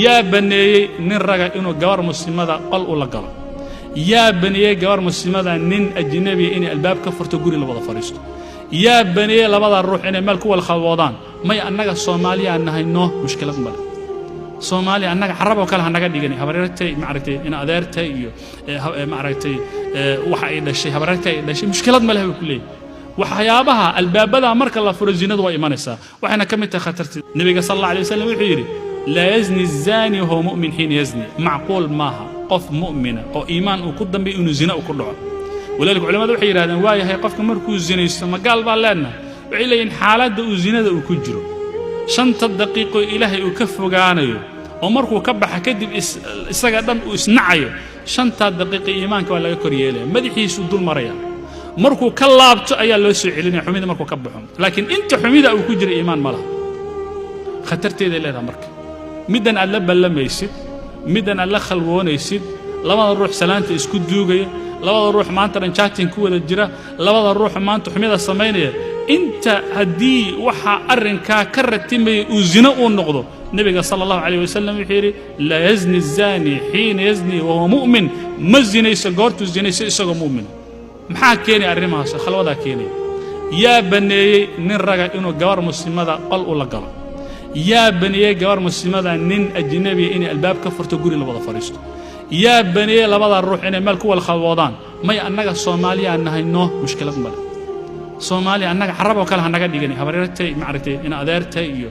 yaa baneeyey nin raga inuu gabar muslimada qol u la galo yaa baneeyey gabar muslimada nin ajnabi inay albaab ka furto guri la wada fariisto yaa baneeyey labada ruux inay meel ku wada khalwoodaan may annaga Soomaaliya nahayno mushkilad male Soomaaliya annaga xarab oo kale hanaga dhigani habareertay ma aragtay in adeertay iyo ma aragtay waxa ay dhashay habareertay ay dhashay mushkilad male way ku leeyahay waxyaabaha albaabada marka la furo zinadu way imanaysaa waxayna ka mid tahay khatartii nabiga sallallahu alayhi wasallam wuxuu yiri la yazni zani huwa mu'min hin yazni macquul maaha qof mu'mina oo iimaan uu ku dambi inuu zina ku dhaco walaalku culimadu waxay yiraahdeen waayahay qofka markuu zinaysto ma gaal baa leena waxay leeyihiin xaaladda uu zinada uu ku jiro 5 daqiiqo ilaahay uu ka fogaanayo oo markuu ka baxa kadib isaga dhan uu isnacayo 5 daqiiqo iimaanka waa laga koryeelay madaxiisu dul maraya markuu ka laabto ayaa loo soo celinaya xumida markuu ka baxo laakiin inta xumida uu ku jiro iimaan ma laha khatarteeda leedahay marka midan aad la ballamaysid midan aad la khalwoonaysid labada ruux salaanta isku duugaya labada ruux maanta dhan chatting ku wada jira labada ruux maanta xumida sameynaya inta hadii waxa arrinka ka ratimay uu zina uu noqdo nabiga sallallahu alayhi wasallam wuxuu yiri la yazni zani hiina yazni wa huwa mu'min ma zinaysa goortu zinaysa isagoo mu'min maxaa keenay arrimahaas khalwada keenay yaa baneeyey nin raga inuu gabar muslimada qol u la galo yaa baneeyey gabar muslimada nin ajnabi inay albaab ka furto guri la wada fariisto yaa baneeyey labada ruux inay meel ku wada khalwoodaan may annaga Soomaaliya nahayno mushkilad male Soomaaliya annaga xarab oo kale hanaga dhigani habareertay ma aragtay in adeertay iyo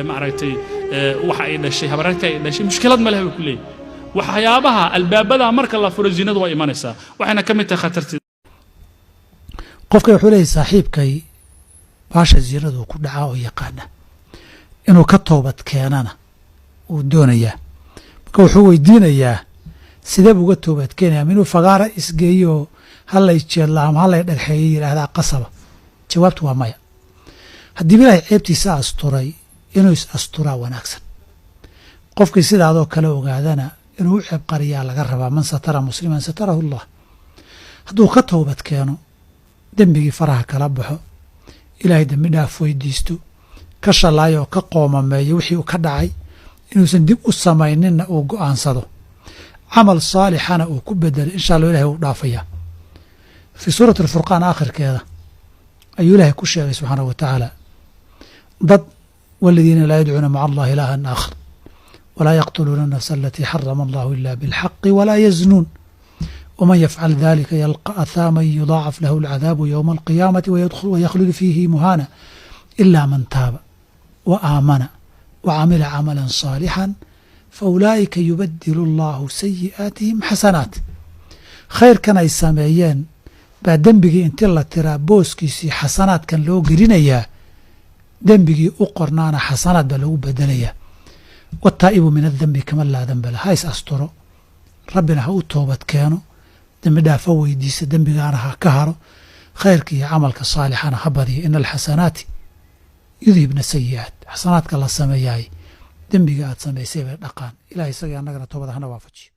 ma aragtay waxa ay dhashay habareertay ay dhashay mushkilad male way ku leeyahay waxyaabaha albaabada marka la furo zinadu way imanaysaa waxayna ka mid tahay khatartii qofka wuxuu leeyahay saaxiibkay baasha zinadu ku dhaca oo yaqaana inuu ka toobad keenana uu doonayaa marka wuxuu weydiinayaa sidee uga toobad keenayaa inuu fagaara isgeeyo halay jeellaam halay dhagxeeyay yiraahdaa qasaba jawaabtu waa maya haddii ilaahay ceebtiisa asturay inuu is asturaa wanaagsan qofkii sidaadoo kale ogaadana inuu ceeb qariyaa laga rabaa man satara musliman satarahu Allah hadduu ka toobad keeno dembigii faraha kala baxo ilaahay dambi dhaaf weydiisto ka shalaayo ka qoomameeyo wixii uu ka dhacay inuusan dib u samayninna uu go'aansado camal saalixana uu ku bedelo insha Allah ilaahay uu dhaafaya في سورة الفرقان آخر كذا أي الله كشيء سبحانه وتعالى ضد والذين لا يدعون مع الله إلها آخر ولا يقتلون النفس التي حرم الله إلا بالحق ولا يزنون ومن يفعل ذلك يلقى أثاما يضاعف له العذاب يوم القيامة ويخلد فيه مهانا إلا من تاب وآمن وعمل عملا صالحا فأولئك يبدل الله سيئاتهم حسنات خير كان يسامعين baa dembigii intii la tiraa booskiisii xasanaadkan loo gelinayaa dembigii u qornaana xasanaad baa lagu bedelayaa wataa'ibu min adambi kama laa damba lah ha is asturo rabbina ha u toobad keeno dembi dhaafo weydiisa dembigaana ha ka haro khayrka iyo camalka saalixana ha badiyo ina alxasanaati yudhibna sayi'aat xasanaadka la sameeyaay dembiga aad samaysay bay dhaqaan ilahay isagii annagana toobada hana waafajiyo